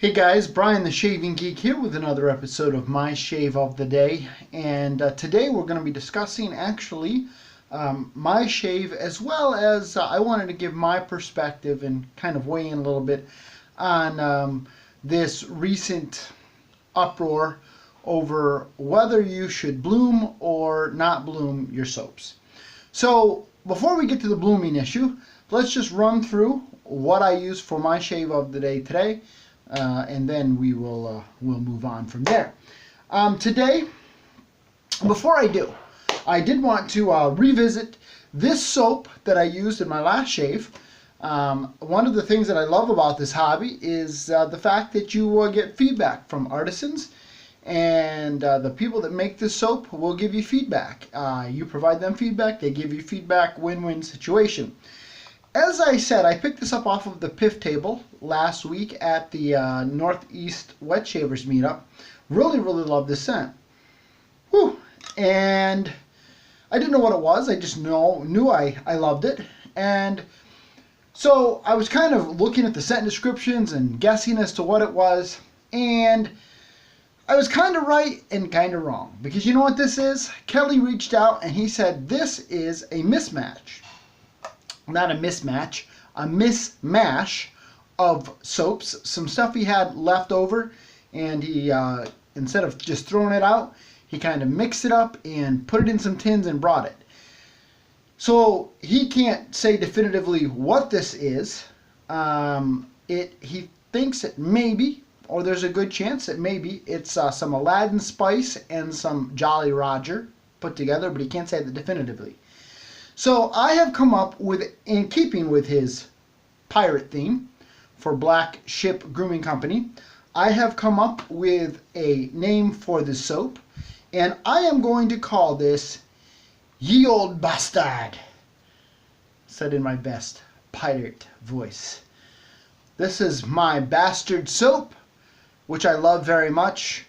Hey guys, Brian the Shaving Geek here with another episode of My Shave of the Day. And today we're going to be discussing actually my shave, as well as I wanted to give my perspective and kind of weigh in a little bit on this recent uproar over whether you should bloom or not bloom your soaps. So before we get to the blooming issue, let's just run through what I use for my shave of the day today. And then we'll move on from there. Today, before I do, I did want to revisit this soap that I used in my last shave. One of the things that I love about this hobby is the fact that you get feedback from artisans, and the people that make this soap will give you feedback. You provide them feedback, they give you feedback, win-win situation. As I said, I picked this up off of the PIF table last week at the Northeast Wet Shavers meetup. Really love this scent. Whew. And I didn't know what it was. I just knew I loved it. And so I was kind of looking at the scent descriptions and guessing as to what it was. And I was kind of right and kind of wrong. Because you know what this is? Kelly reached out and he said this is a mismatch. Not a mismatch, a mismash of soaps. Some stuff he had left over, and he, instead of just throwing it out, he kind of mixed it up and put it in some tins and brought it. So he can't say definitively what this is. He thinks it maybe, or there's a good chance that maybe it's some Aladdin spice and some Jolly Roger put together, but he can't say that definitively. So I have come up with, in keeping with his pirate theme for Black Ship Grooming Company, I have come up with a name for the soap, and I am going to call this Ye Old Bastard, said in my best pirate voice. This is my bastard soap, which I love very much.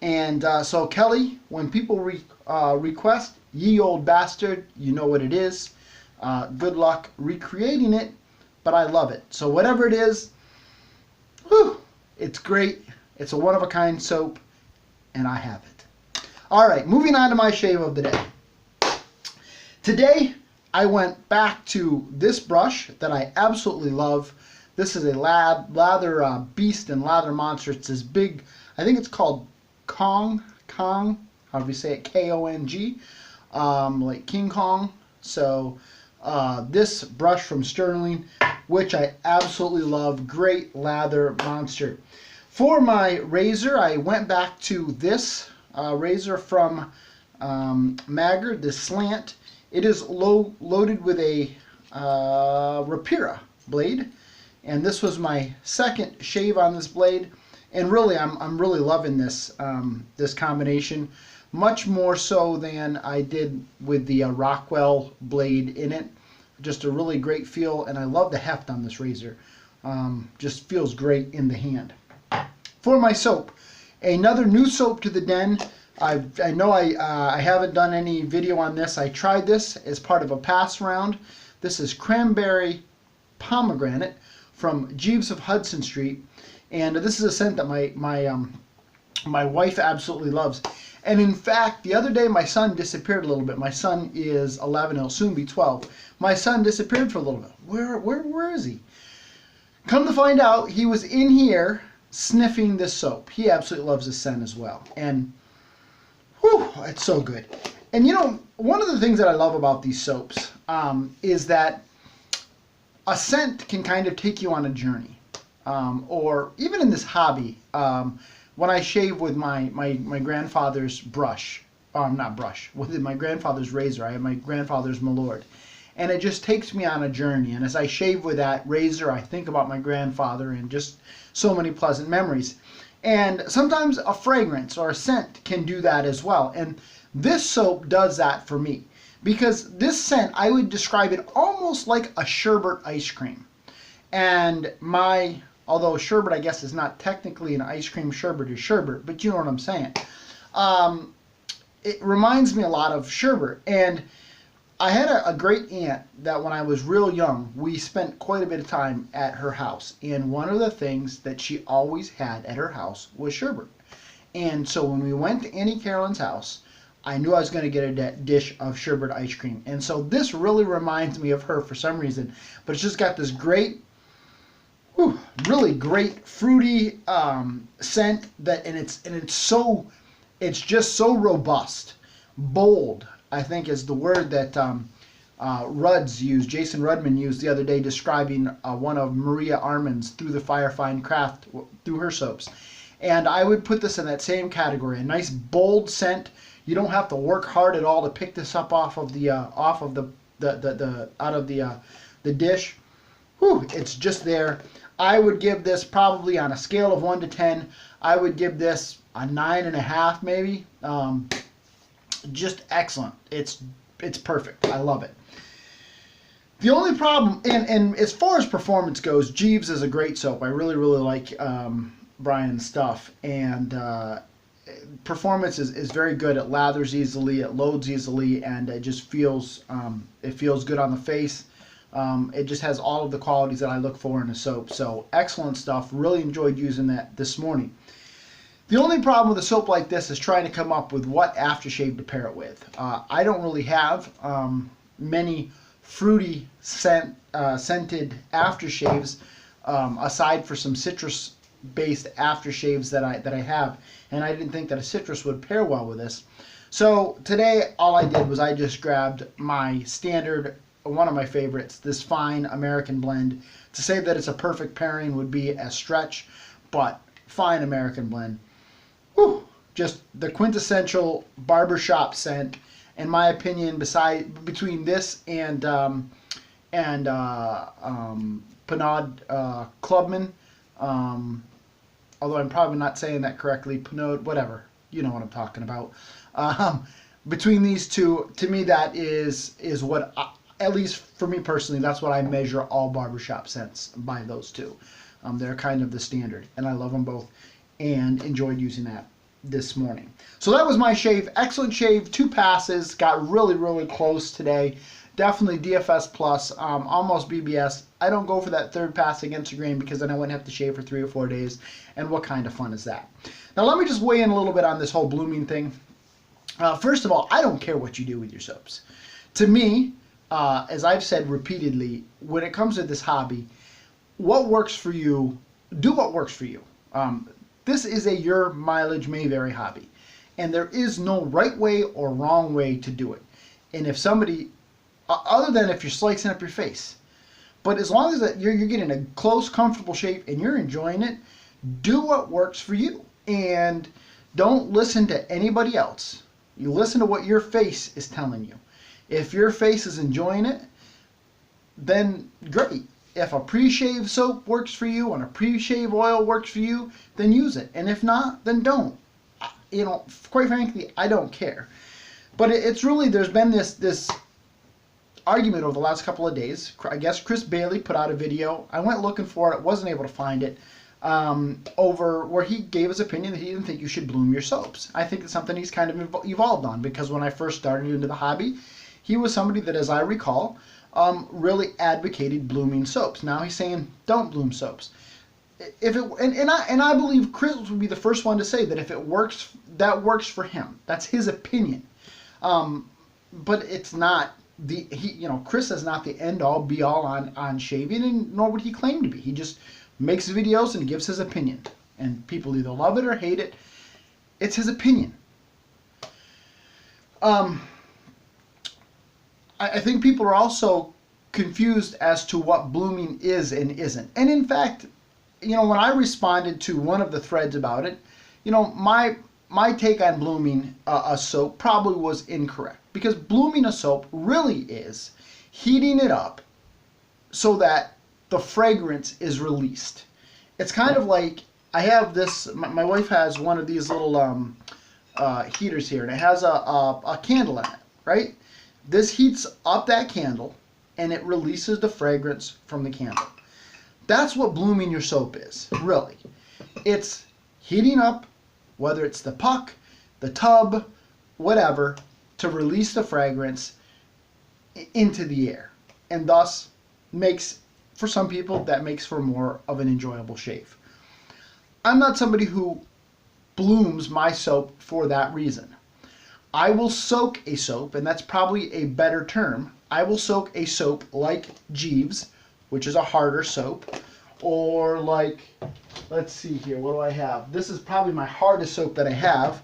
And so Kelly, when people request Ye Old Bastard, you know what it is. Good luck recreating it, but I love it. So whatever it is, whew, it's great. It's a one-of-a-kind soap, and I have it. All right, moving on to my shave of the day. Today, I went back to this brush that I absolutely love. This is a lather beast and lather monster. It's this big, I think it's called Kong, however you say it, K-O-N-G. Like King Kong. So this brush from Stirling, which I absolutely love, great lather monster. For my razor, I went back to this razor from Maggard, this Slant. It is loaded with a Rapira blade, and this was my second shave on this blade. And really, I'm really loving this this combination. Much more so than I did with the Rockwell blade in it. Just a really great feel, and I love the heft on this razor. Just feels great in the hand. For my soap, another new soap to the den. I know I haven't done any video on this. I tried this as part of a pass round. This is Cranberry Pomegranate from Jeeves of Hudson Street, and this is a scent that my wife absolutely loves. And in fact, the other day my son disappeared a little bit. My son is 11, he'll soon be 12. My son disappeared for a little bit. Where is he? Come to find out, he was in here sniffing this soap. He absolutely loves this scent as well. And whew, it's so good. And you know, one of the things that I love about these soaps is that a scent can kind of take you on a journey. Or even in this hobby, when I shave with my grandfather's brush, not brush, with my grandfather's razor, I have my grandfather's Milord, and it just takes me on a journey. And as I shave with that razor, I think about my grandfather and just so many pleasant memories. And sometimes a fragrance or a scent can do that as well. And this soap does that for me, because this scent, I would describe it almost like a sherbet ice cream. And although sherbet, I guess, is not technically an ice cream sherbet or sherbet, but you know what I'm saying. It reminds me a lot of sherbet. And I had a great aunt that when I was real young, we spent quite a bit of time at her house. And one of the things that she always had at her house was sherbet. And so when we went to Auntie Carolyn's house, I knew I was going to get a dish of sherbet ice cream. And so this really reminds me of her for some reason. But it's just got this great, really great fruity scent that, and it's just so robust, bold, I think is the word that Jason Rudman used the other day describing one of Maria Armand's Through the Fire Fine Craft through her soaps. And I would put this in that same category, a nice bold scent. You don't have to work hard at all to pick this up out of the dish. Whew, it's just there. I would give this probably on a scale of 1 to 10. I would give this a 9.5 maybe. Just excellent. It's perfect. I love it. The only problem, and as far as performance goes, Jeeves is a great soap. I really like Brian's stuff, and performance is very good. It lathers easily, it loads easily, and it just feels good on the face. It just has all of the qualities that I look for in a soap. So excellent stuff. Really enjoyed using that this morning. The only problem with a soap like this is trying to come up with what aftershave to pair it with. I don't really have many fruity scented aftershaves aside for some citrus-based aftershaves that I have, and I didn't think that a citrus would pair well with this. So today all I did was I just grabbed my standard, one of my favorites, this fine American blend. To say that it's a perfect pairing would be a stretch, but fine American blend. Whew, just the quintessential barbershop scent, in my opinion. Between this and Pinot Clubman, although I'm probably not saying that correctly, Pinot, whatever, you know what I'm talking about. Between these two, to me, that is what, at least for me personally, that's what I measure all barbershop scents by, those two. They're kind of the standard, and I love them both, and enjoyed using that this morning. So that was my shave. Excellent shave, 2 passes, got really close today. Definitely DFS plus, almost BBS. I don't go for that 3rd pass against the grain because then I wouldn't have to shave for 3 or 4 days, and what kind of fun is that? Now let me just weigh in a little bit on this whole blooming thing. First of all, I don't care what you do with your soaps. To me, as I've said repeatedly, when it comes to this hobby, what works for you, do what works for you. This is a your mileage may vary hobby, and there is no right way or wrong way to do it. And if somebody, other than if you're slicing up your face, but as long as that you're getting a close, comfortable shape and you're enjoying it, do what works for you, and don't listen to anybody else. You listen to what your face is telling you. If your face is enjoying it, then great. If a pre-shave soap works for you and a pre-shave oil works for you, then use it. And if not, then don't. You know, quite frankly, I don't care. But it's really, there's been this argument over the last couple of days. I guess Chris Bailey put out a video. I went looking for it, wasn't able to find it, over where he gave his opinion that he didn't think you should bloom your soaps. I think it's something he's kind of evolved on, because when I first started into the hobby, he was somebody that, as I recall, really advocated blooming soaps. Now he's saying don't bloom soaps. If it, and I believe Chris would be the first one to say that if it works, that works for him. That's his opinion. But it's not Chris is not the end all be all on shaving, and nor would he claim to be. He just makes videos and gives his opinion, and people either love it or hate it. It's his opinion. I think people are also confused as to what blooming is and isn't. And in fact, when I responded to one of the threads about it, my take on blooming a soap probably was incorrect, because blooming a soap really is heating it up so that the fragrance is released. It's kind of like, I have this, my wife has one of these little heaters here, and it has a candle in it, right? This heats up that candle, and it releases the fragrance from the candle. That's what blooming your soap is, really. It's heating up, whether it's the puck, the tub, whatever, to release the fragrance. into the air, and thus for some people, that makes for more of an enjoyable shave. I'm not somebody who blooms my soap for that reason. I will soak a soap, and that's probably a better term. I will soak a soap like Jeeves, which is a harder soap, or like, let's see here, what do I have? This is probably my hardest soap that I have,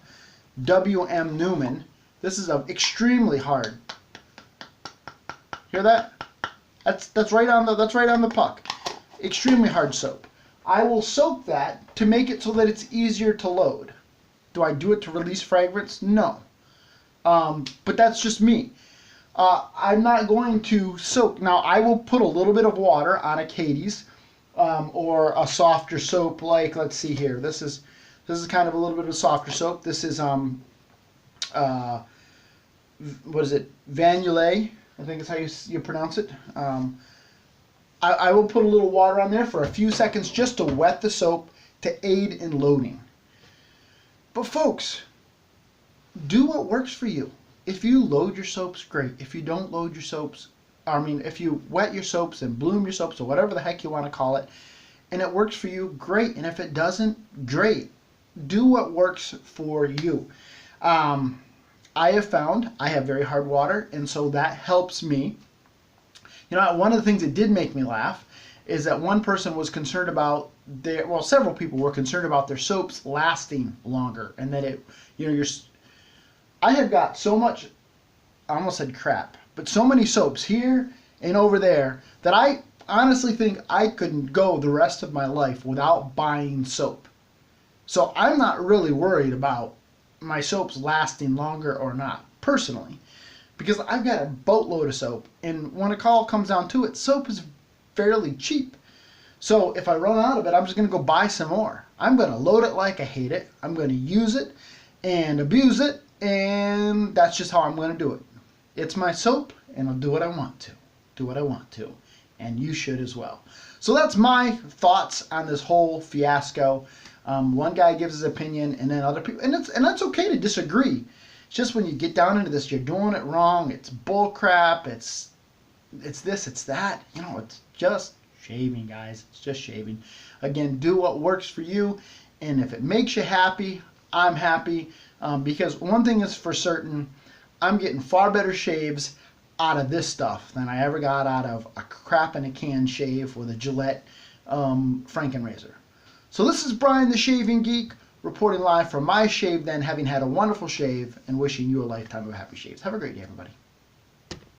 W.M. Newman. This is extremely hard. Hear that? That's right on the puck. Extremely hard soap. I will soak that to make it so that it's easier to load. Do I do it to release fragrance? No. But that's just me. I'm not going to soak. Now, I will put a little bit of water on a Katie's or a softer soap like, let's see here. This is kind of a little bit of a softer soap. This is, what is it? Vanillé, I think is how you pronounce it. I will put a little water on there for a few seconds just to wet the soap to aid in loading. But folks, do what works for you. If you load your soaps, great. If you don't load your soaps, if you wet your soaps and bloom your soaps or whatever the heck you want to call it, and it works for you, great. And if it doesn't, great. Do what works for you. I have found I have very hard water, and so that helps me. You know, one of the things that did make me laugh is that one person was concerned about several people were concerned about their soaps lasting longer, and that I have got so much, I almost said crap, but so many soaps here and over there that I honestly think I couldn't go the rest of my life without buying soap. So I'm not really worried about my soaps lasting longer or not, personally, because I've got a boatload of soap, and when it all comes down to it, soap is fairly cheap. So if I run out of it, I'm just going to go buy some more. I'm going to load it like I hate it. I'm going to use it and abuse it, and that's just how I'm going to do it. It's my soap, and I'll do what I want to. Do what I want to. And you should as well. So that's my thoughts on this whole fiasco. One guy gives his opinion, and then other people, and that's okay to disagree. It's just when you get down into this, you're doing it wrong. It's bull crap. It's this, it's that. You know, it's just shaving, guys. It's just shaving. Again, do what works for you, and if it makes you happy, I'm happy. Because one thing is for certain, I'm getting far better shaves out of this stuff than I ever got out of a crap in a can shave with a Gillette Frankenrazor. So this is Brian the Shaving Geek reporting live from my shave den, having had a wonderful shave and wishing you a lifetime of happy shaves. Have a great day, everybody.